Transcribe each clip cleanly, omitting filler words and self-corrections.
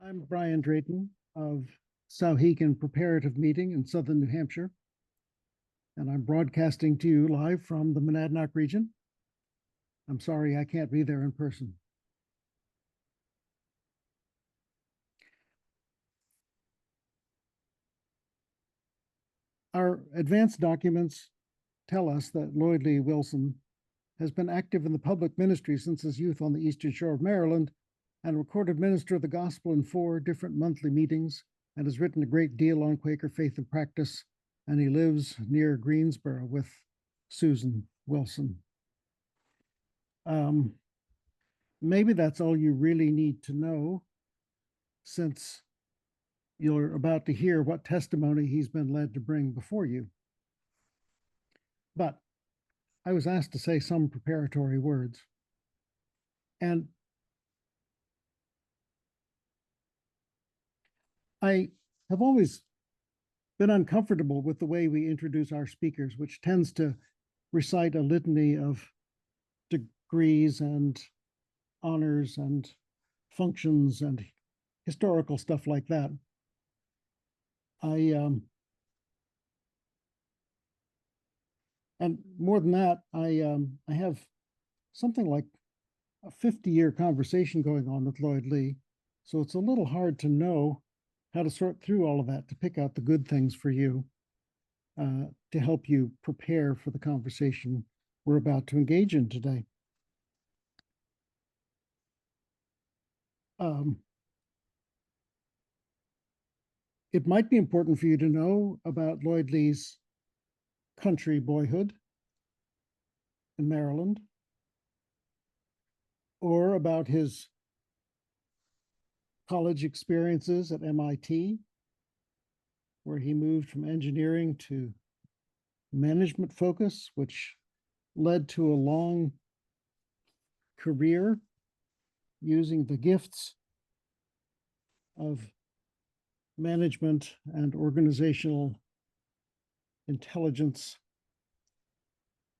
I'm Brian Drayton of Sauhegan Preparative Meeting in southern New Hampshire, and I'm broadcasting to you live from the Monadnock region. I'm sorry I can't be there in person. Our advanced documents tell us that Lloyd Lee Wilson has been active in the public ministry since his youth on the eastern shore of Maryland and recorded minister of the gospel in 4 different monthly meetings and has written a great deal on Quaker faith and practice. And he lives near Greensboro with Susan Wilson. Maybe that's all you really need to know, since you're about to hear what testimony he's been led to bring before you. But I was asked to say some preparatory words. And I have always been uncomfortable with the way we introduce our speakers, which tends to recite a litany of degrees and honors and functions and historical stuff like that. And more than that, I have something like a 50-year conversation going on with Lloyd Lee. So it's a little hard to know how to sort through all of that to pick out the good things for you, to help you prepare for the conversation we're about to engage in today. It might be important for you to know about Lloyd Lee's country boyhood in Maryland, or about his college experiences at MIT, where he moved from engineering to management focus, which led to a long career using the gifts of management and organizational intelligence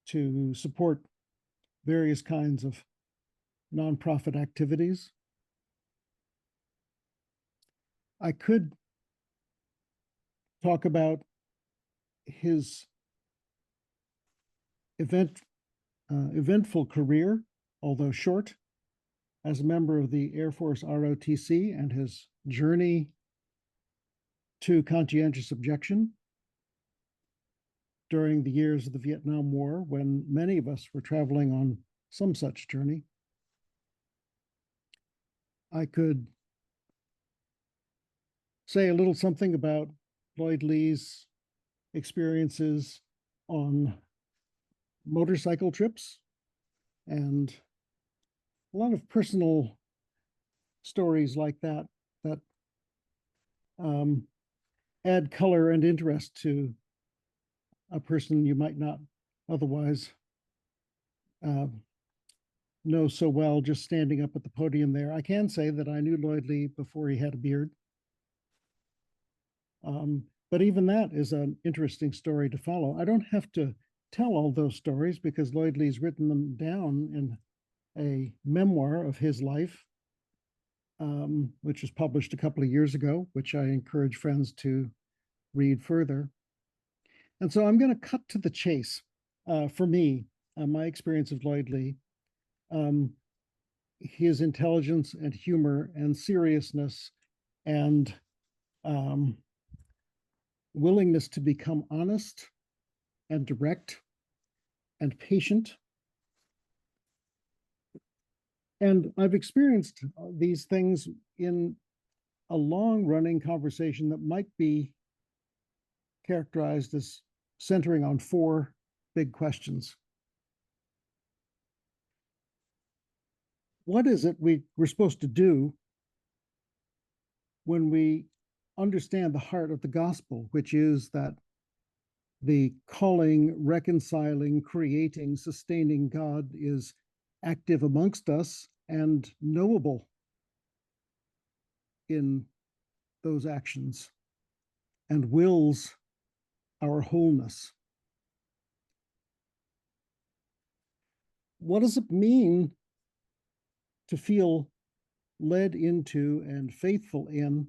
to support various kinds of nonprofit activities. I could talk about his eventful career, although short, as a member of the Air Force ROTC and his journey to conscientious objection during the years of the Vietnam War, when many of us were traveling on some such journey. I could say a little something about Lloyd Lee's experiences on motorcycle trips and a lot of personal stories like that add color and interest to a person you might not otherwise know so well just standing up at the podium there. I can say that I knew Lloyd Lee before he had a beard. But even that is an interesting story to follow. I don't have to tell all those stories because Lloyd Lee's written them down in a memoir of his life, which was published a couple of years ago, which I encourage friends to read further. And so I'm going to cut to the chase. For me, my experience of Lloyd Lee, his intelligence and humor and seriousness and willingness to become honest and direct and patient. And I've experienced these things in a long-running conversation that might be characterized as centering on 4 big questions. What is it we're supposed to do when we understand the heart of the gospel, which is that the calling, reconciling, creating, sustaining God is active amongst us and knowable in those actions and wills our wholeness? What does it mean to feel led into and faithful in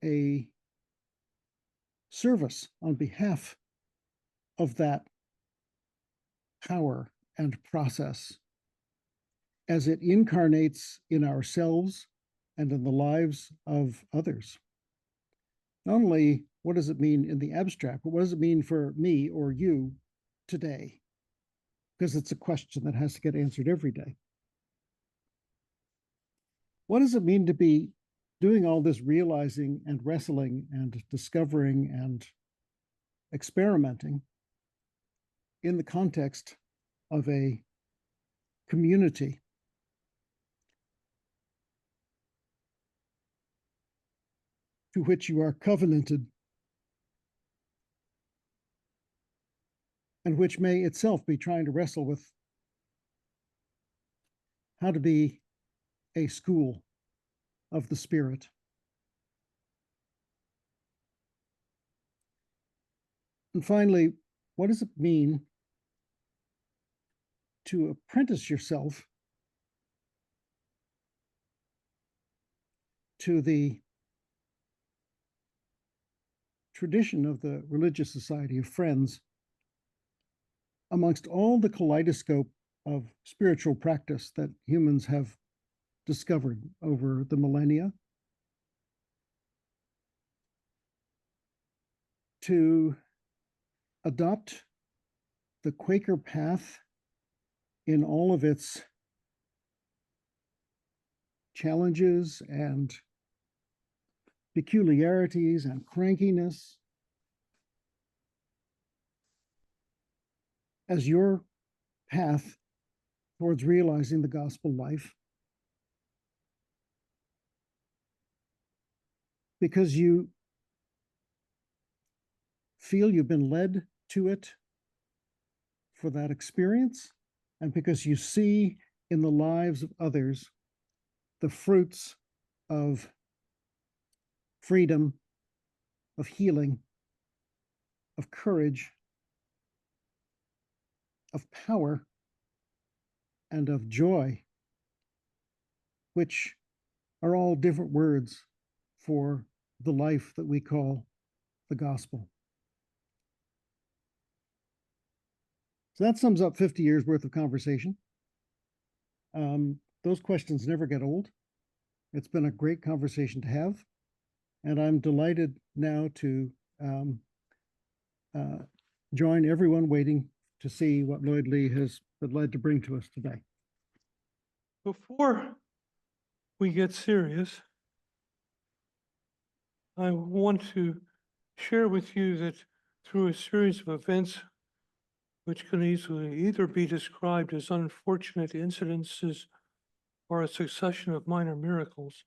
a service on behalf of that power and process as it incarnates in ourselves and in the lives of others. Not only what does it mean in the abstract, but what does it mean for me or you today? Because it's a question that has to get answered every day. What does it mean to be doing all this realizing and wrestling and discovering and experimenting in the context of a community to which you are covenanted and which may itself be trying to wrestle with how to be a school of the Spirit? And finally, what does it mean to apprentice yourself to the tradition of the Religious Society of Friends amongst all the kaleidoscope of spiritual practice that humans have discovered over the millennia? To adopt the Quaker path in all of its challenges and peculiarities and crankiness as your path towards realizing the gospel life, because you feel you've been led to it for that experience, and because you see in the lives of others the fruits of freedom, of healing, of courage, of power, and of joy, which are all different words for the life that we call the gospel. So that sums up 50 years worth of conversation. Those questions never get old. It's been a great conversation to have. And I'm delighted now to join everyone waiting to see what Lloyd Lee has been led to bring to us today. Before we get serious, I want to share with you that through a series of events which can easily either be described as unfortunate incidences or a succession of minor miracles,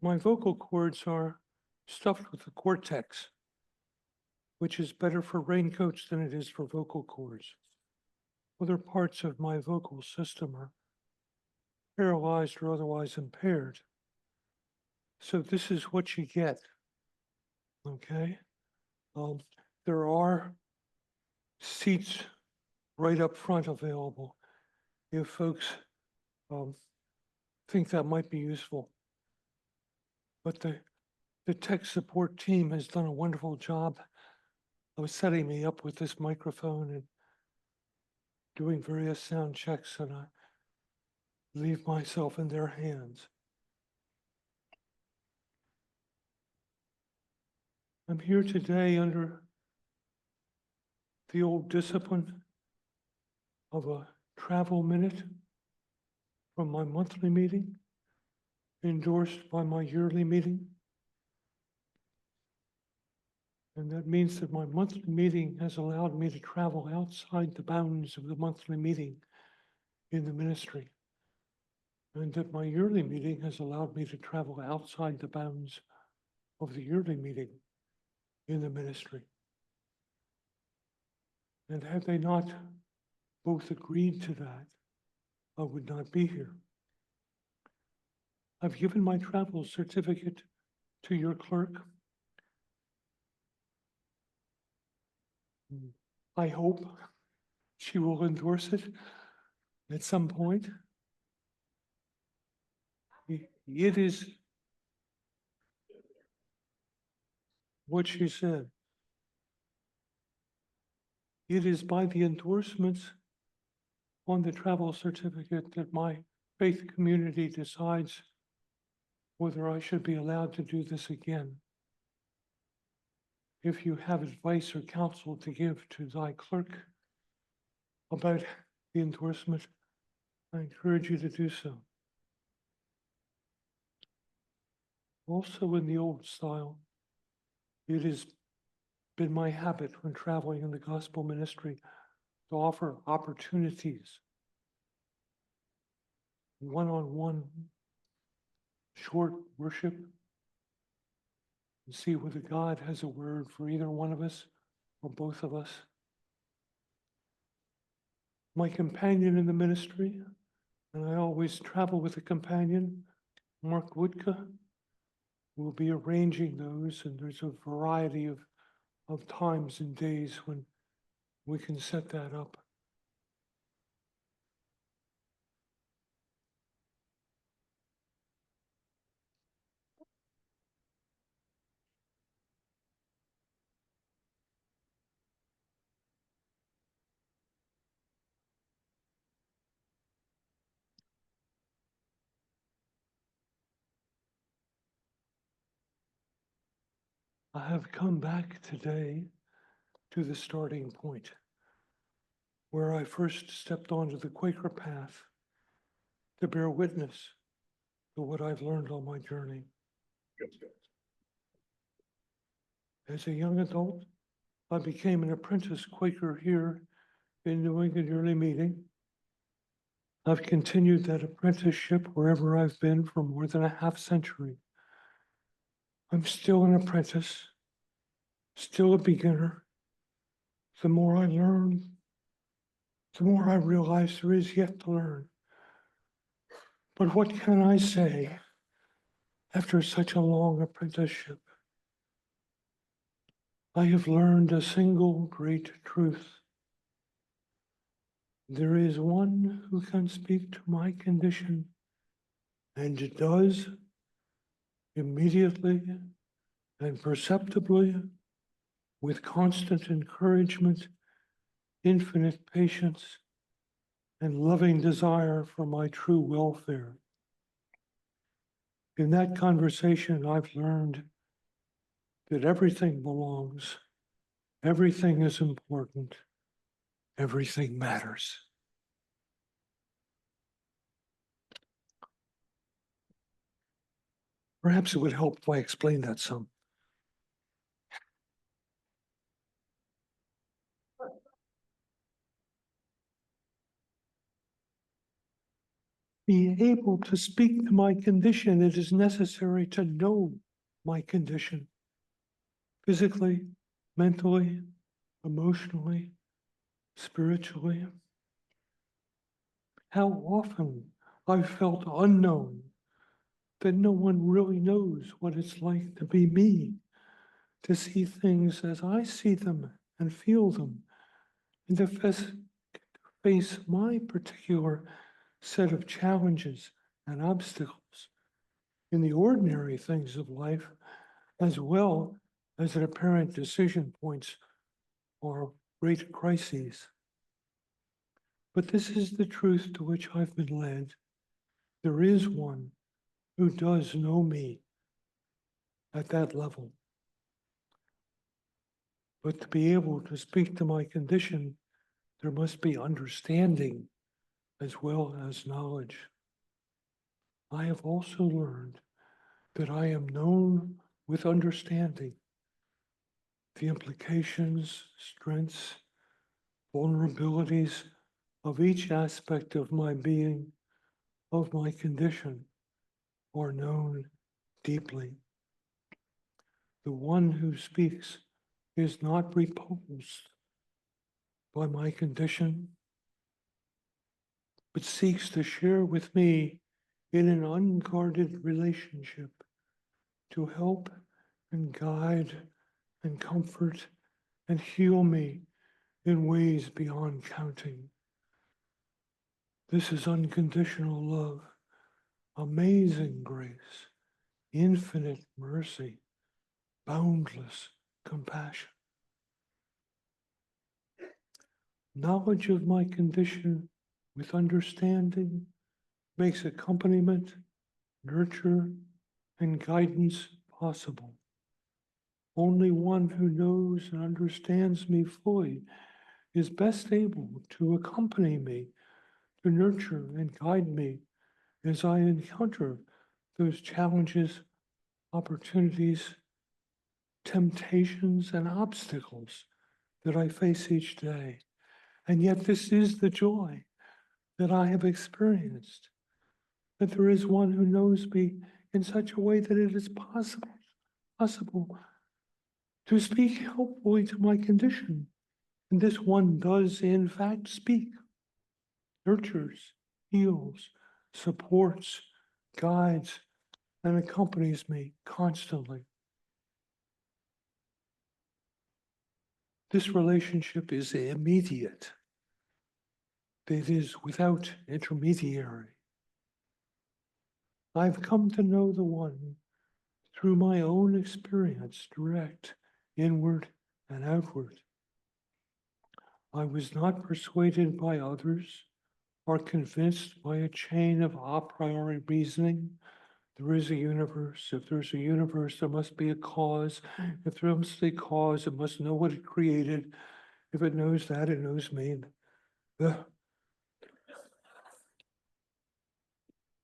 my vocal cords are stuffed with the cortex, which is better for raincoats than it is for vocal cords. Other parts of my vocal system are paralyzed or otherwise impaired. So this is what you get, okay? There are seats right up front available if folks think that might be useful. But the tech support team has done a wonderful job of setting me up with this microphone and doing various sound checks, and I leave myself in their hands. I'm here today under the old discipline of a travel minute from my monthly meeting, endorsed by my yearly meeting. And that means that my monthly meeting has allowed me to travel outside the bounds of the monthly meeting in the ministry. And that my yearly meeting has allowed me to travel outside the bounds of the yearly meeting in the ministry. And had they not both agreed to that, I would not be here. I've given my travel certificate to your clerk. I hope she will endorse it at some point. It is what she said. It is by the endorsements on the travel certificate that my faith community decides whether I should be allowed to do this again. If you have advice or counsel to give to thy clerk about the endorsement, I encourage you to do so. Also in the old style, it has been my habit when traveling in the gospel ministry to offer opportunities, one-on-one short worship, and see whether God has a word for either one of us or both of us. My companion in the ministry, and I always travel with a companion, Mark Woodka, will be arranging those, and there's a variety of times and days when we can set that up. I have come back today to the starting point where I first stepped onto the Quaker path to bear witness to what I've learned on my journey. As a young adult, I became an apprentice Quaker here in New England Yearly Meeting. I've continued that apprenticeship wherever I've been for more than a half century. I'm still an apprentice, still a beginner. The more I learn, the more I realize there is yet to learn. But what can I say after such a long apprenticeship? I have learned a single great truth. There is one who can speak to my condition, and does immediately and perceptibly, with constant encouragement, infinite patience, and loving desire for my true welfare. In that conversation, I've learned that everything belongs, everything is important, everything matters. Perhaps it would help if I explained that some. Be able to speak to my condition, it is necessary to know my condition, physically, mentally, emotionally, spiritually. How often I've felt unknown, that no one really knows what it's like to be me, to see things as I see them and feel them, and to face my particular set of challenges and obstacles in the ordinary things of life, as well as at apparent decision points or great crises. But this is the truth to which I've been led. There is one who does know me at that level. But to be able to speak to my condition, there must be understanding as well as knowledge. I have also learned that I am known with understanding the implications, strengths, vulnerabilities of each aspect of my being, of my condition, are known deeply. The one who speaks is not repulsed by my condition, but seeks to share with me in an unguarded relationship to help and guide and comfort and heal me in ways beyond counting. This is unconditional love, amazing grace, infinite mercy, boundless compassion. Knowledge of my condition with understanding makes accompaniment, nurture, and guidance possible. Only one who knows and understands me fully is best able to accompany me, to nurture and guide me as I encounter those challenges, opportunities, temptations, and obstacles that I face each day. And yet this is the joy that I have experienced, that there is one who knows me in such a way that it is possible to speak helpfully to my condition. And this one does in fact speak, nurtures, heals, supports, guides, and accompanies me constantly. This relationship is immediate. It is without intermediary. I've come to know the one through my own experience, direct, inward, and outward. I was not persuaded by others or convinced by a chain of a priori reasoning. There is a universe. If there's a universe, there must be a cause. If there must be a cause, it must know what it created. If it knows that, it knows me.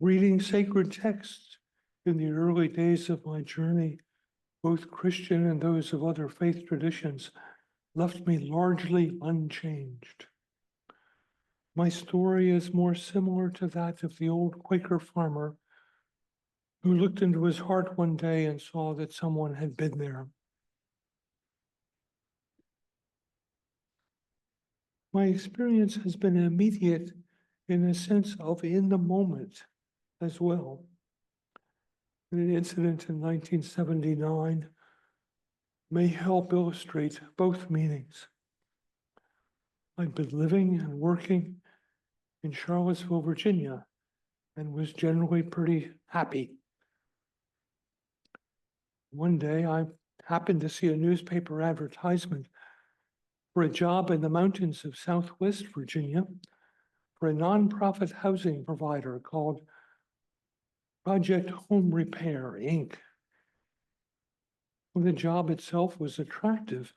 Reading sacred texts in the early days of my journey, both Christian and those of other faith traditions, left me largely unchanged. My story is more similar to that of the old Quaker farmer who looked into his heart one day and saw that someone had been there. My experience has been immediate in the sense of in the moment as well. An incident in 1979 may help illustrate both meanings. I'd been living and working in Charlottesville, Virginia, and was generally pretty happy. One day, I happened to see a newspaper advertisement for a job in the mountains of Southwest Virginia for a nonprofit housing provider called Project Home Repair, Inc. Well, the job itself was attractive,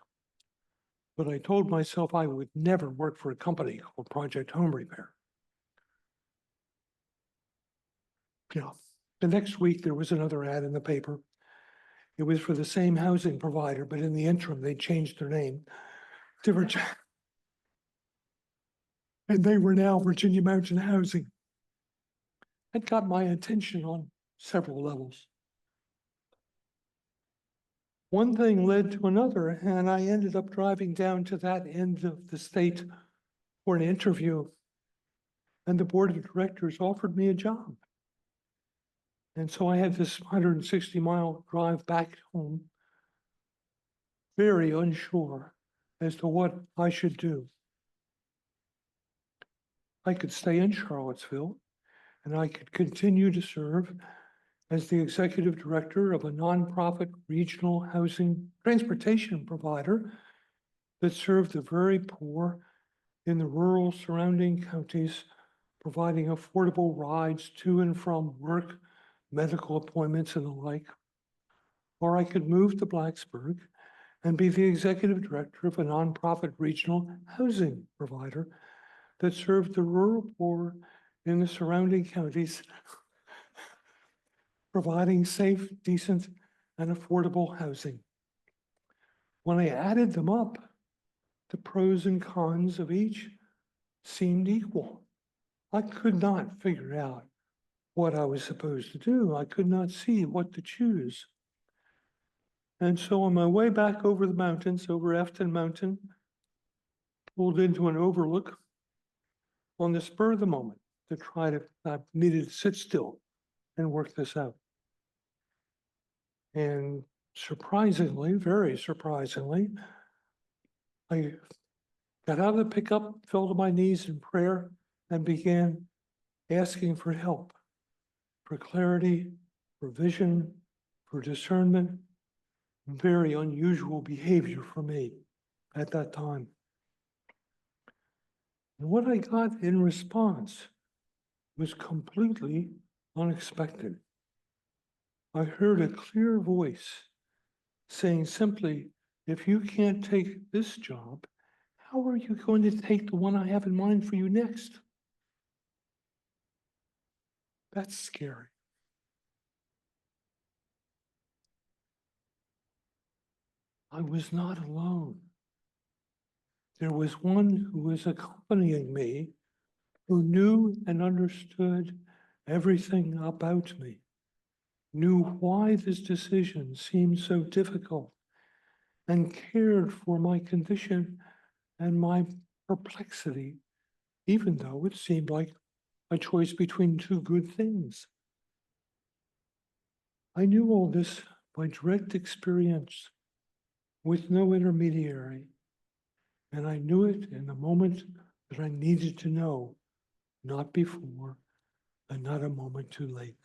but I told myself I would never work for a company called Project Home Repair. Yeah. The next week, there was another ad in the paper. It was for the same housing provider, but in the interim, they changed their name to Virginia. And they were now Virginia Mountain Housing. That got my attention on several levels. One thing led to another, and I ended up driving down to that end of the state for an interview. And the board of directors offered me a job. And so I had this 160-mile drive back home, very unsure as to what I should do. I could stay in Charlottesville, and I could continue to serve as the executive director of a nonprofit regional housing transportation provider that served the very poor in the rural surrounding counties, providing affordable rides to and from work, medical appointments, and the like. Or I could move to Blacksburg and be the executive director of a nonprofit regional housing provider that served the rural poor in the surrounding counties, providing safe, decent, and affordable housing. When I added them up, the pros and cons of each seemed equal. I could not figure out what I was supposed to do. I could not see what to choose. And so on my way back over the mountains, over Afton Mountain, pulled into an overlook on the spur of the moment to try to, I needed to sit still and work this out. And surprisingly, very surprisingly, I got out of the pickup, fell to my knees in prayer, and began asking for help for clarity, for vision, for discernment. Very unusual behavior for me at that time. And what I got in response was completely unexpected. I heard a clear voice saying simply, if you can't take this job, how are you going to take the one I have in mind for you next? That's scary. I was not alone. There was one who was accompanying me, who knew and understood everything about me, knew why this decision seemed so difficult, and cared for my condition and my perplexity, even though it seemed like a choice between two good things. I knew all this by direct experience with no intermediary, and I knew it in the moment that I needed to know, not before and not a moment too late.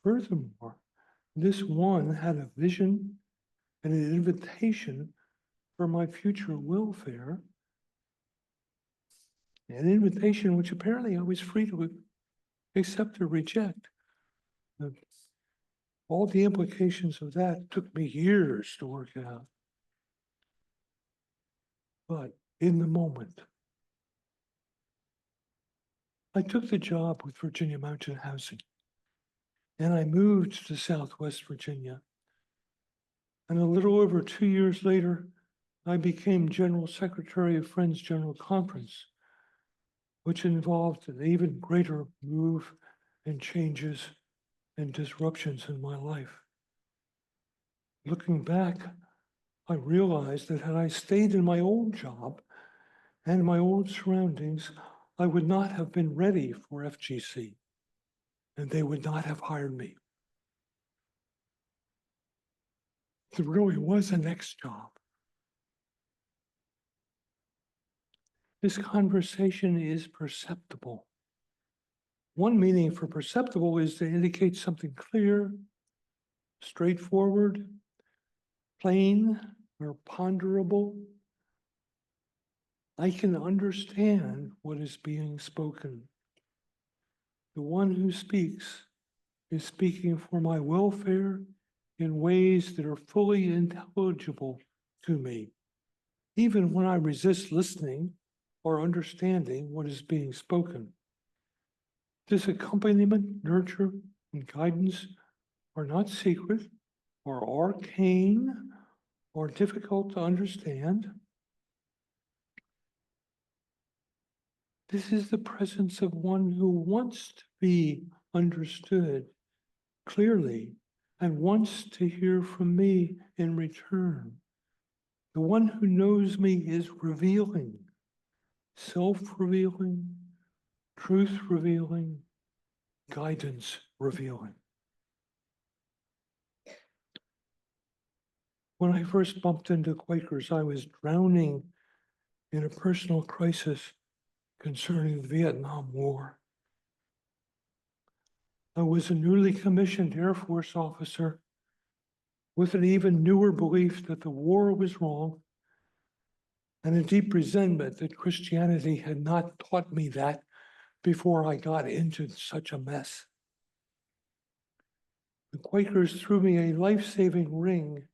Furthermore, this one had a vision and an invitation for my future welfare, an invitation which apparently I was free to accept or reject. All the implications of that took me years to work out. But in the moment, I took the job with Virginia Mountain Housing, and I moved to Southwest Virginia. And a little over 2 years later, I became General Secretary of Friends General Conference, which involved an even greater move and changes and disruptions in my life. Looking back, I realized that had I stayed in my old job and my old surroundings, I would not have been ready for FGC, and they would not have hired me. There really was a next job. This conversation is perceptible. One meaning for perceptible is to indicate something clear, straightforward, plain, or ponderable. I can understand what is being spoken. The one who speaks is speaking for my welfare in ways that are fully intelligible to me, even when I resist listening or understanding what is being spoken. This accompaniment, nurture, and guidance are not secret or arcane or difficult to understand. This is the presence of one who wants to be understood clearly and wants to hear from me in return. The one who knows me is revealing, self-revealing, truth-revealing, guidance-revealing. When I first bumped into Quakers, I was drowning in a personal crisis concerning the Vietnam War. I was a newly commissioned Air Force officer with an even newer belief that the war was wrong and a deep resentment that Christianity had not taught me that before I got into such a mess. The Quakers threw me a life-saving ring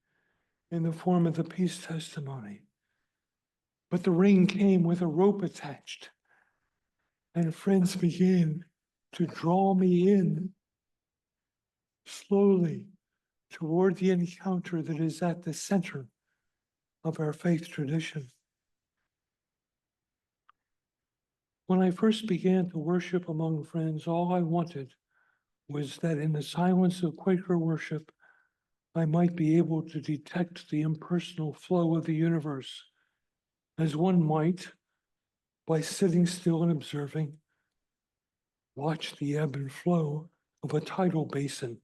in the form of the peace testimony, but the ring came with a rope attached, and friends began to draw me in slowly toward the encounter that is at the center of our faith tradition. When I first began to worship among friends, all I wanted was that in the silence of Quaker worship, I might be able to detect the impersonal flow of the universe, as one might, by sitting still and observing, watch the ebb and flow of a tidal basin,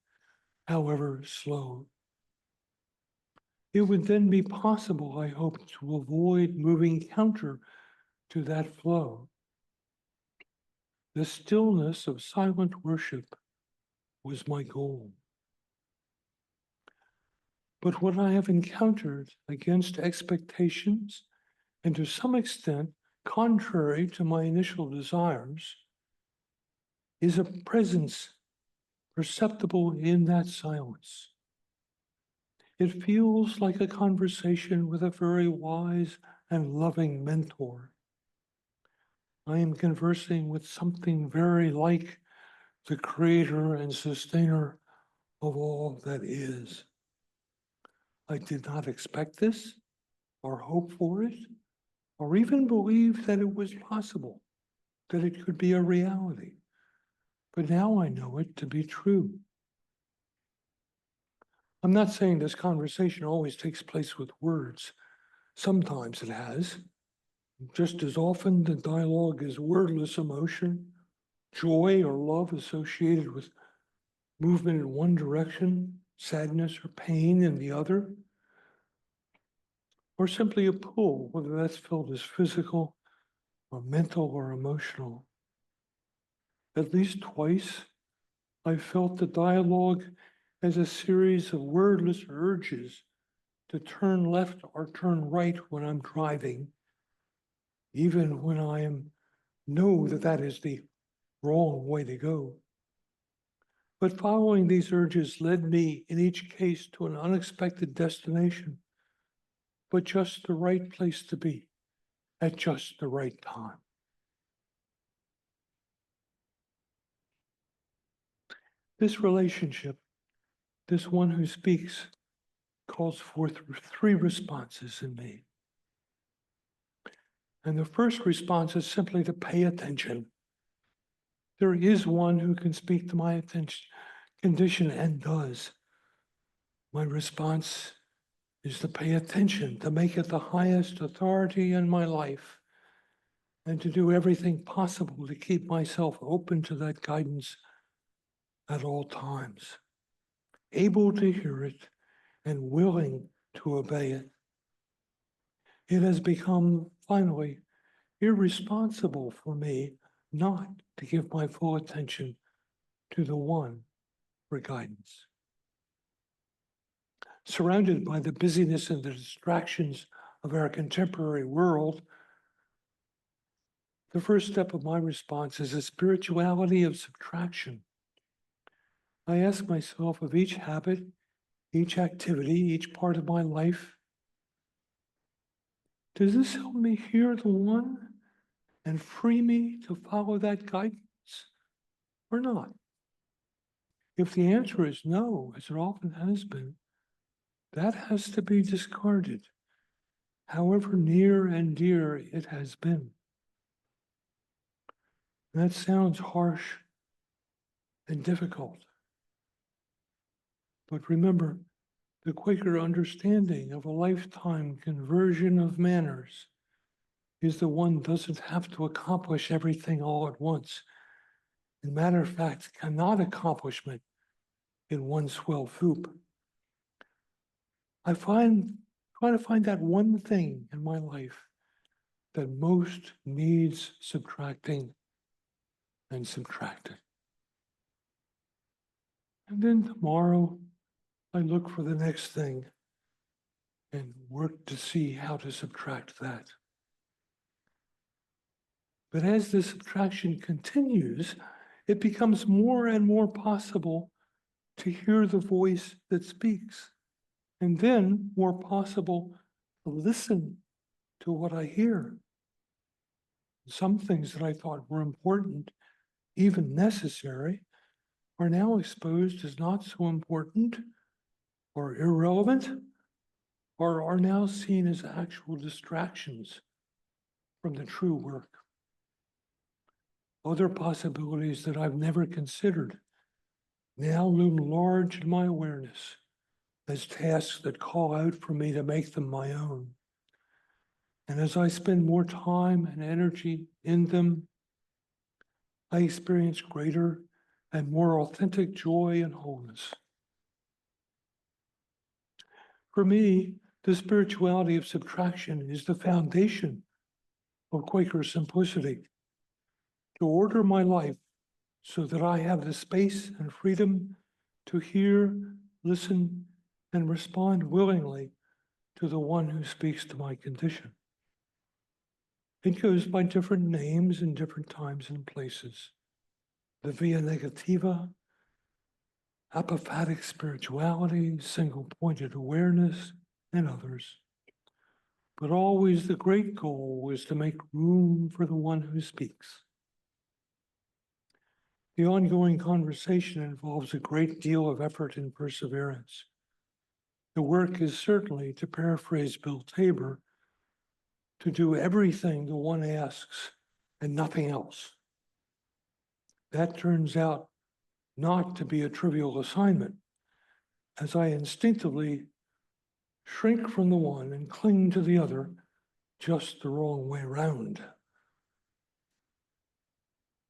however slow. It would then be possible, I hope, to avoid moving counter to that flow. The stillness of silent worship was my goal. But what I have encountered against expectations, and to some extent contrary to my initial desires, is a presence perceptible in that silence. It feels like a conversation with a very wise and loving mentor. I am conversing with something very like the creator and sustainer of all that is. I did not expect this, or hope for it, or even believe that it was possible, that it could be a reality. But now I know it to be true. I'm not saying this conversation always takes place with words. Sometimes it has. Just as often, the dialogue is wordless emotion, joy or love associated with movement in one direction, sadness or pain in the other, or simply a pull, whether that's felt as physical or mental or emotional. At least twice, I felt the dialogue as a series of wordless urges to turn left or turn right when I'm driving, even when know that that is the wrong way to go. But following these urges led me in each case to an unexpected destination, but just the right place to be at just the right time. This relationship, this one who speaks, calls forth three responses in me. And the first response is simply to pay attention. There is one who can speak to my attention condition and does. My response is to pay attention, to make it the highest authority in my life, and to do everything possible to keep myself open to that guidance at all times, able to hear it and willing to obey it. It has become, finally, irresponsible for me not to give my full attention to the one for guidance. Surrounded by the busyness and the distractions of our contemporary world, the first step of my response is a spirituality of subtraction. I ask myself of each habit, each activity, each part of my life, does this help me hear the one and free me to follow that guidance or not? If the answer is no, as it often has been, that has to be discarded, however near and dear it has been. That sounds harsh and difficult. But remember, the Quaker understanding of a lifetime conversion of manners is the one doesn't have to accomplish everything all at once. As a matter of fact, cannot accomplish it in one swell swoop. I try to find that one thing in my life that most needs subtracting and subtracted. And then tomorrow, I look for the next thing and work to see how to subtract that. But as the subtraction continues, it becomes more and more possible to hear the voice that speaks, and then more possible to listen to what I hear. Some things that I thought were important, even necessary, are now exposed as not so important or irrelevant, or are now seen as actual distractions from the true work. Other possibilities that I've never considered now loom large in my awareness as tasks that call out for me to make them my own. And as I spend more time and energy in them, I experience greater and more authentic joy and wholeness. For me, the spirituality of subtraction is the foundation of Quaker simplicity. to order my life so that I have the space and freedom to hear, listen, and respond willingly to the one who speaks to my condition. It goes by different names in different times and places. The via negativa, apophatic spirituality, single-pointed awareness, and others. But always the great goal is to make room for the one who speaks. The ongoing conversation involves a great deal of effort and perseverance. The work is certainly, to paraphrase Bill Tabor, to do everything the one asks and nothing else. That turns out not to be a trivial assignment, as I instinctively shrink from the one and cling to the other just the wrong way round.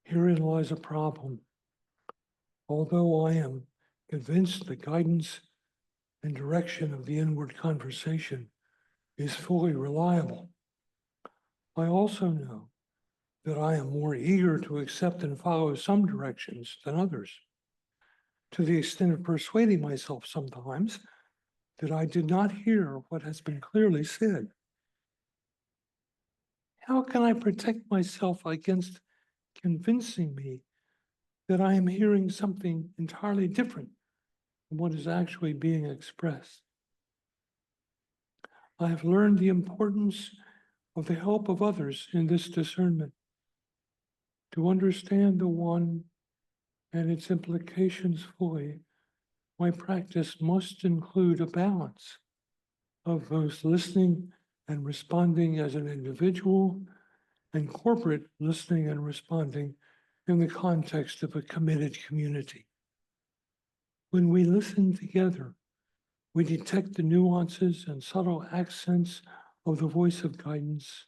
Herein lies a problem. Although I am convinced the guidance and direction of the inward conversation is fully reliable, I also know that I am more eager to accept and follow some directions than others, to the extent of persuading myself sometimes that I did not hear what has been clearly said. How can I protect myself against convincing me that I am hearing something entirely different from what is actually being expressed? I have learned the importance of the help of others in this discernment. To understand the one and its implications fully, my practice must include a balance of both listening and responding as an individual and corporate listening and responding in the context of a committed community. When we listen together, we detect the nuances and subtle accents of the voice of guidance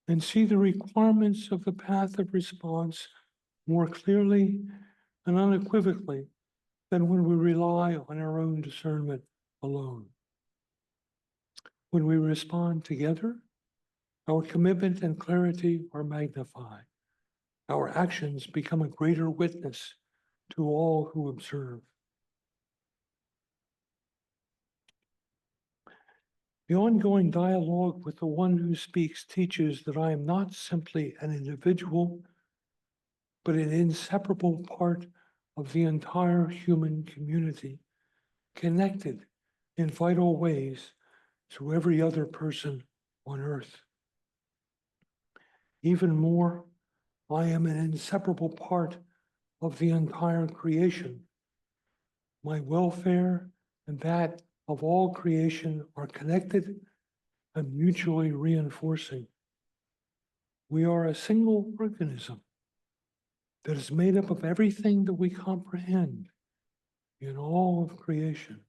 and see the requirements of the path of response more clearly and unequivocally than when we rely on our own discernment alone. When we respond together, our commitment and clarity are magnified. Our actions become a greater witness to all who observe. The ongoing dialogue with the one who speaks teaches that I am not simply an individual, but an inseparable part of the entire human community, connected in vital ways to every other person on earth. Even more, I am an inseparable part of the entire creation. My welfare and that of all creation are connected and mutually reinforcing. We are a single organism that is made up of everything that we comprehend in all of creation.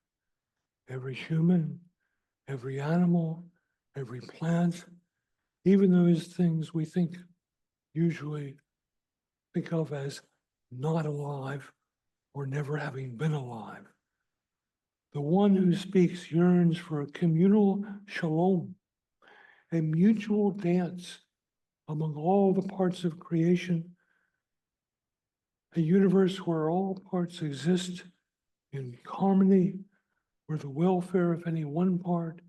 Every human, every animal, every plant, even those things we usually think of as not alive or never having been alive. The one who speaks yearns for a communal shalom, a mutual dance among all the parts of creation, a universe where all parts exist in harmony, where the welfare of any one part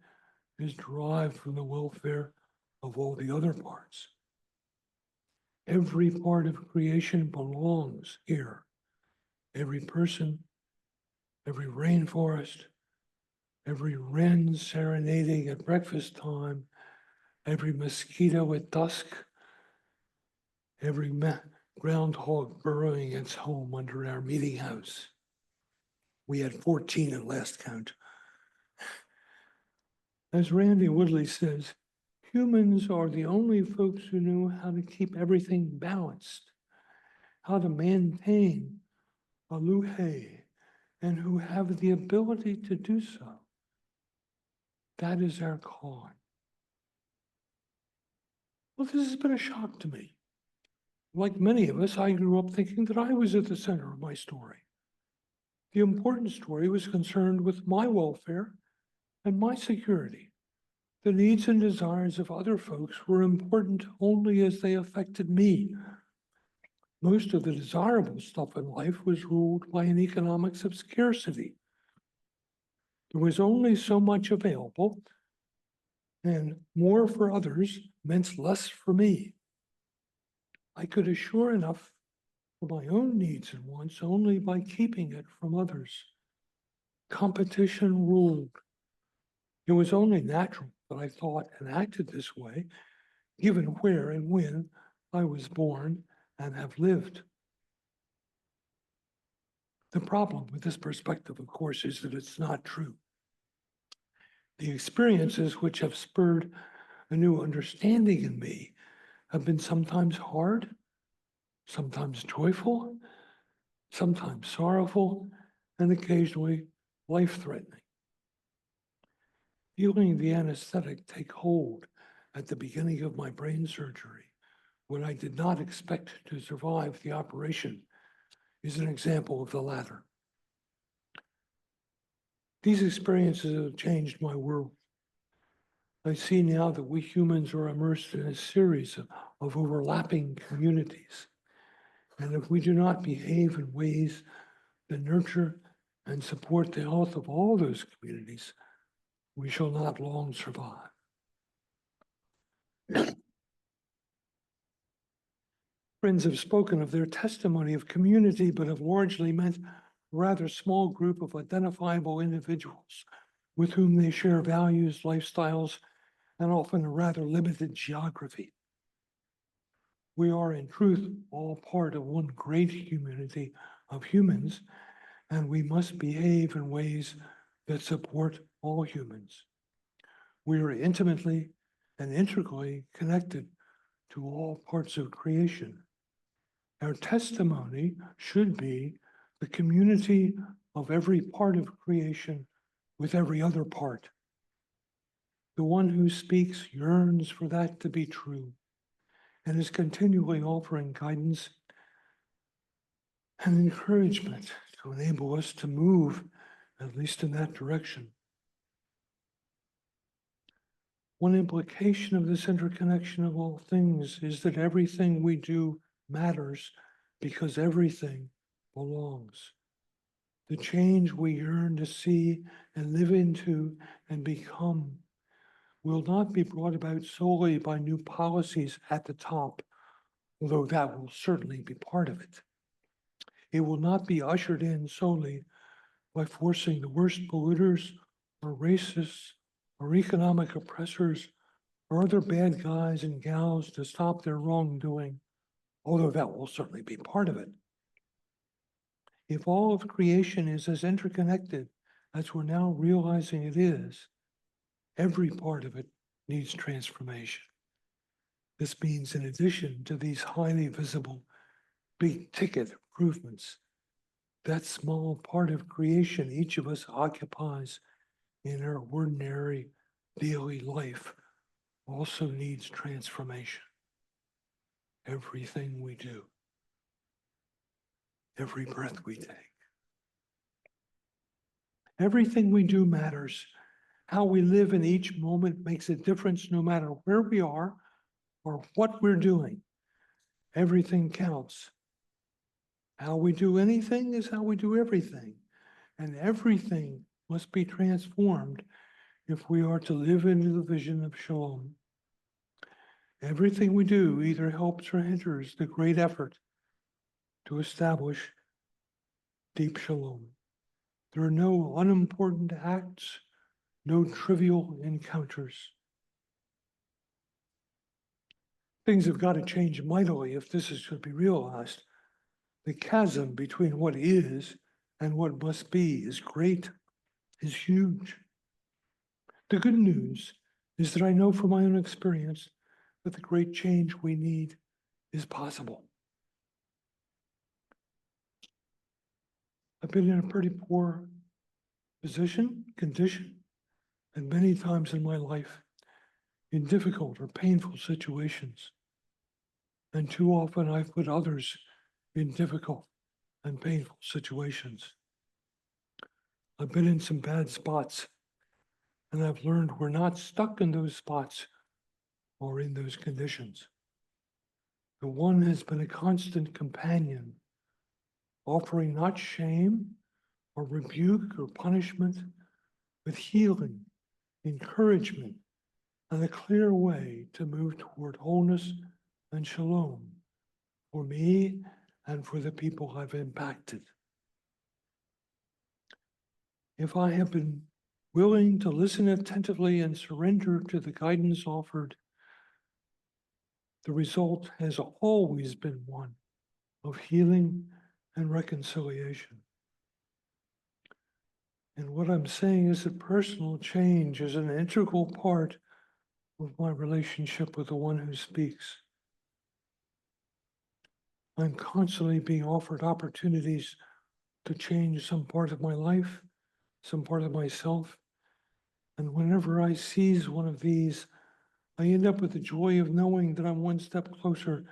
is derived from the welfare of all the other parts. Every part of creation belongs here. Every person, every rainforest, every wren serenading at breakfast time, every mosquito at dusk, every groundhog burrowing its home under our meeting house. We had 14 at last count. As Randy Woodley says, humans are the only folks who know how to keep everything balanced, how to maintain a luhe, and who have the ability to do so. That is our calling. Well, this has been a shock to me. Like many of us, I grew up thinking that I was at the center of my story. The important story was concerned with my welfare and my security. The needs and desires of other folks were important only as they affected me. most of the desirable stuff in life was ruled by an economics of scarcity. There was only so much available, and more for others meant less for me. I could assure enough for my own needs and wants only by keeping it from others. Competition ruled. It was only natural that I thought and acted this way, given where and when I was born and have lived. The problem with this perspective, of course, is that it's not true. The experiences which have spurred a new understanding in me have been sometimes hard, sometimes joyful, sometimes sorrowful, and occasionally life-threatening. Feeling the anesthetic take hold at the beginning of my brain surgery, when I did not expect to survive the operation, is an example of the latter. These experiences have changed my world. I see now that we humans are immersed in a series of overlapping communities. And if we do not behave in ways that nurture and support the health of all those communities, we shall not long survive. Friends have spoken of their testimony of community, but have largely meant a rather small group of identifiable individuals with whom they share values, lifestyles, and often a rather limited geography. We are, in truth, all part of one great community of humans, and we must behave in ways that support all humans. We are intimately and integrally connected to all parts of creation. Our testimony should be the community of every part of creation with every other part. The one who speaks yearns for that to be true and is continually offering guidance and encouragement to enable us to move, at least in that direction. One implication of this interconnection of all things is that everything we do matters because everything belongs. The change we yearn to see and live into and become will not be brought about solely by new policies at the top, although that will certainly be part of it. It will not be ushered in solely by forcing the worst polluters or racists or economic oppressors or other bad guys and gals to stop their wrongdoing, although that will certainly be part of it. If all of creation is as interconnected as we're now realizing it is, every part of it needs transformation. This means, in addition to these highly visible, big ticket improvements, that small part of creation each of us occupies in our ordinary daily life also needs transformation. Everything we do, every breath we take. Everything we do matters. How we live in each moment makes a difference no matter where we are or what we're doing. Everything counts. How we do anything is how we do everything. And everything must be transformed if we are to live into the vision of Shalom. Everything we do either helps or hinders the great effort to establish deep Shalom. There are no unimportant acts, no trivial encounters. Things have got to change mightily if this is to be realized. The chasm between what is and what must be is great, is huge. The good news is that I know from my own experience that the great change we need is possible. I've been in a pretty poor condition, and many times in my life in difficult or painful situations. And too often I've put others in difficult and painful situations. I've been in some bad spots, and I've learned we're not stuck in those spots or in those conditions. The One has been a constant companion, offering not shame or rebuke or punishment, but healing, encouragement, and a clear way to move toward wholeness and shalom for me and for the people I've impacted. If I have been willing to listen attentively and surrender to the guidance offered, the result has always been one of healing and reconciliation. And what I'm saying is that personal change is an integral part of my relationship with the One who speaks. I'm constantly being offered opportunities to change some part of my life, some part of myself. And whenever I seize one of these, I end up with the joy of knowing that I'm one step closer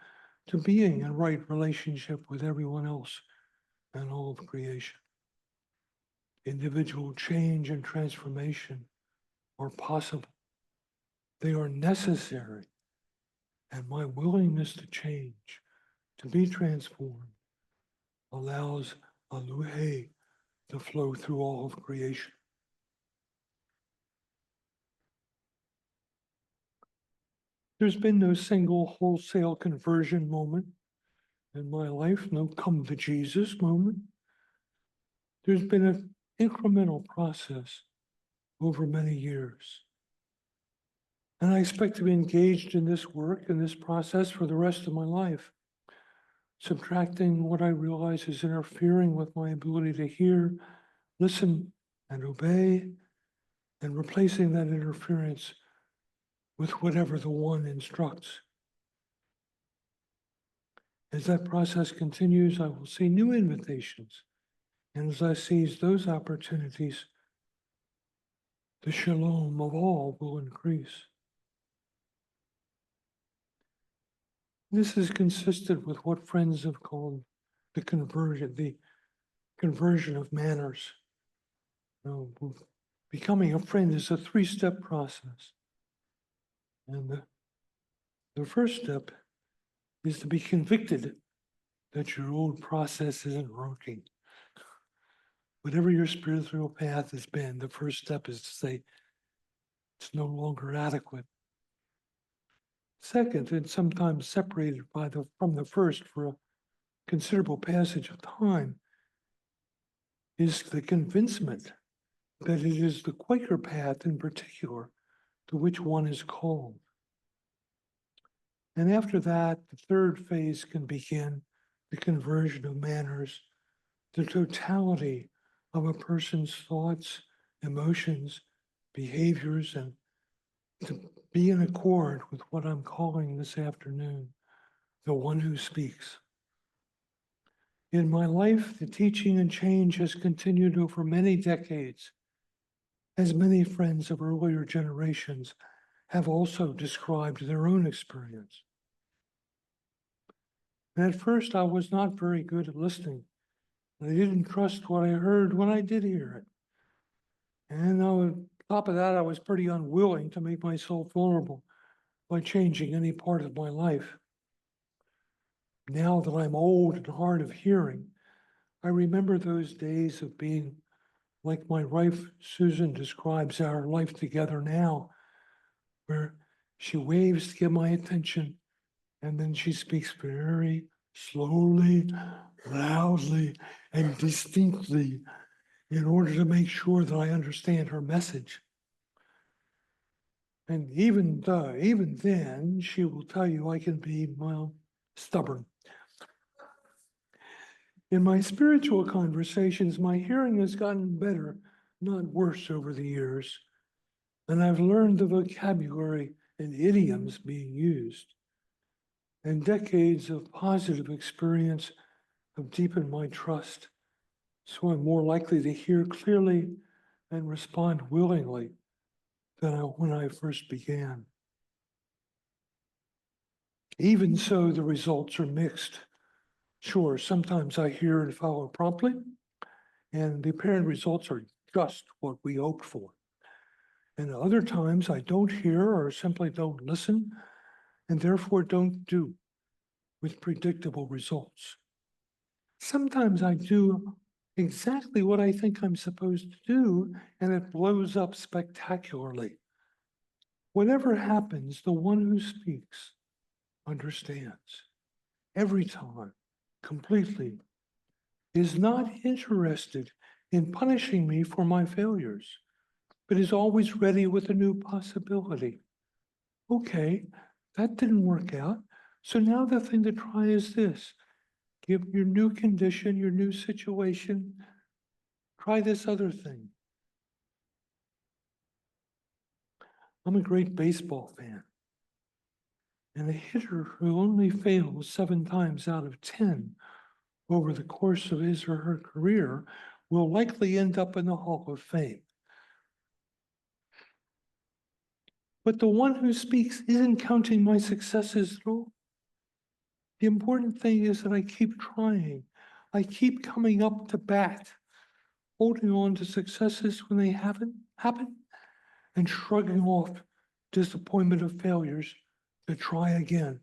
to being in right relationship with everyone else and all of creation. Individual change and transformation are possible. They are necessary. And my willingness to change, to be transformed, allows Aluhe to flow through all of creation. There's been no single wholesale conversion moment in my life, no come to Jesus moment. There's been an incremental process over many years. And I expect to be engaged in this work and this process for the rest of my life, subtracting what I realize is interfering with my ability to hear, listen, and obey, and replacing that interference with whatever the One instructs. As that process continues, I will see new invitations. And as I seize those opportunities, the shalom of all will increase. This is consistent with what friends have called the conversion of manners. Becoming a friend is a three-step process. And the first step is to be convicted that your old process isn't working. Whatever your spiritual path has been, the first step is to say, it's no longer adequate. Second, and sometimes separated from the first for a considerable passage of time, is the convincement that it is the Quaker path in particular to which one is called. And after that, the third phase can begin, the conversion of manners, the totality of a person's thoughts, emotions, behaviors, and to be in accord with what I'm calling this afternoon, the One who speaks. In my life, the teaching and change has continued over many decades, as many friends of earlier generations have also described their own experience. And at first, I was not very good at listening. I didn't trust what I heard when I did hear it. And on top of that, I was pretty unwilling to make myself vulnerable by changing any part of my life. Now that I'm old and hard of hearing, I remember those days of being like my wife, Susan, describes our life together now, where she waves to get my attention, and then she speaks very slowly, loudly, and distinctly in order to make sure that I understand her message. And even then, she will tell you I can be, well, stubborn. In my spiritual conversations, my hearing has gotten better, not worse over the years. And I've learned the vocabulary and idioms being used. And decades of positive experience have deepened my trust. So I'm more likely to hear clearly and respond willingly than when I first began. Even so, the results are mixed. Sure, sometimes I hear and follow promptly, and the apparent results are just what we hoped for. And other times I don't hear or simply don't listen, and therefore don't do, with predictable results. Sometimes I do exactly what I think I'm supposed to do, and it blows up spectacularly. Whatever happens, the one who speaks understands every time, completely, is not interested in punishing me for my failures, but is always ready with a new possibility. Okay, that didn't work out. So now the thing to try is this. Give your new condition, your new situation, try this other thing. I'm a great baseball fan. And a hitter who only fails 7 times out of 10 over the course of his or her career will likely end up in the Hall of Fame. But the one who speaks isn't counting my successes at all. The important thing is that I keep trying. I keep coming up to bat, holding on to successes when they haven't happened, and shrugging off disappointment of failures to try again.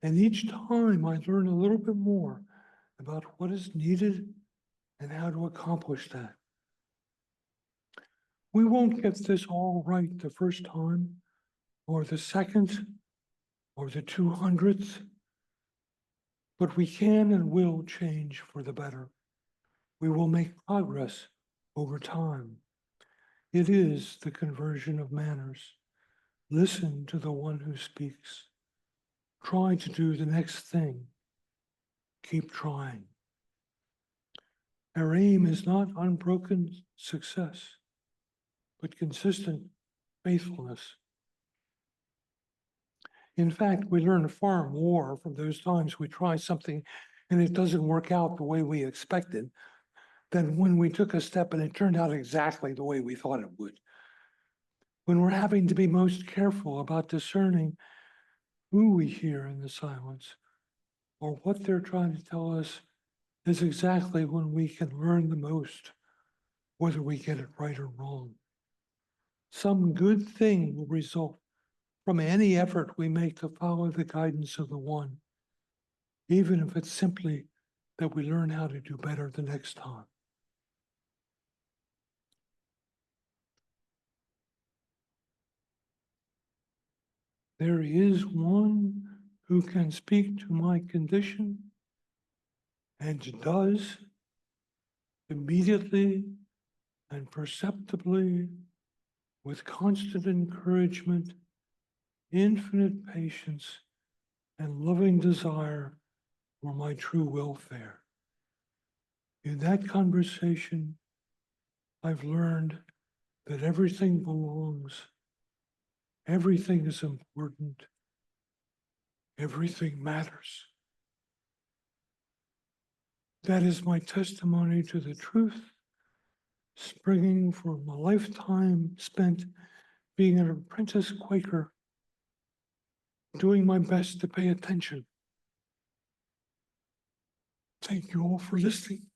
And each time I learn a little bit more about what is needed and how to accomplish that. We won't get this all right the first time, or the second, or the 200th, but we can and will change for the better. We will make progress over time. It is the conversion of manners. Listen to the one who speaks. Try to do the next thing. Keep trying. Our aim is not unbroken success, but consistent faithfulness. In fact, we learn far more from those times we try something and it doesn't work out the way we expected than when we took a step and it turned out exactly the way we thought it would. When we're having to be most careful about discerning who we hear in the silence or what they're trying to tell us is exactly when we can learn the most, whether we get it right or wrong. Some good thing will result from any effort we make to follow the guidance of the one, even if it's simply that we learn how to do better the next time. There is one who can speak to my condition and does immediately and perceptibly with constant encouragement, infinite patience, and loving desire for my true welfare. In that conversation, I've learned that everything belongs, everything is important, everything matters. That is my testimony to the truth, springing from a lifetime spent being an apprentice Quaker, doing my best to pay attention. Thank you all for listening.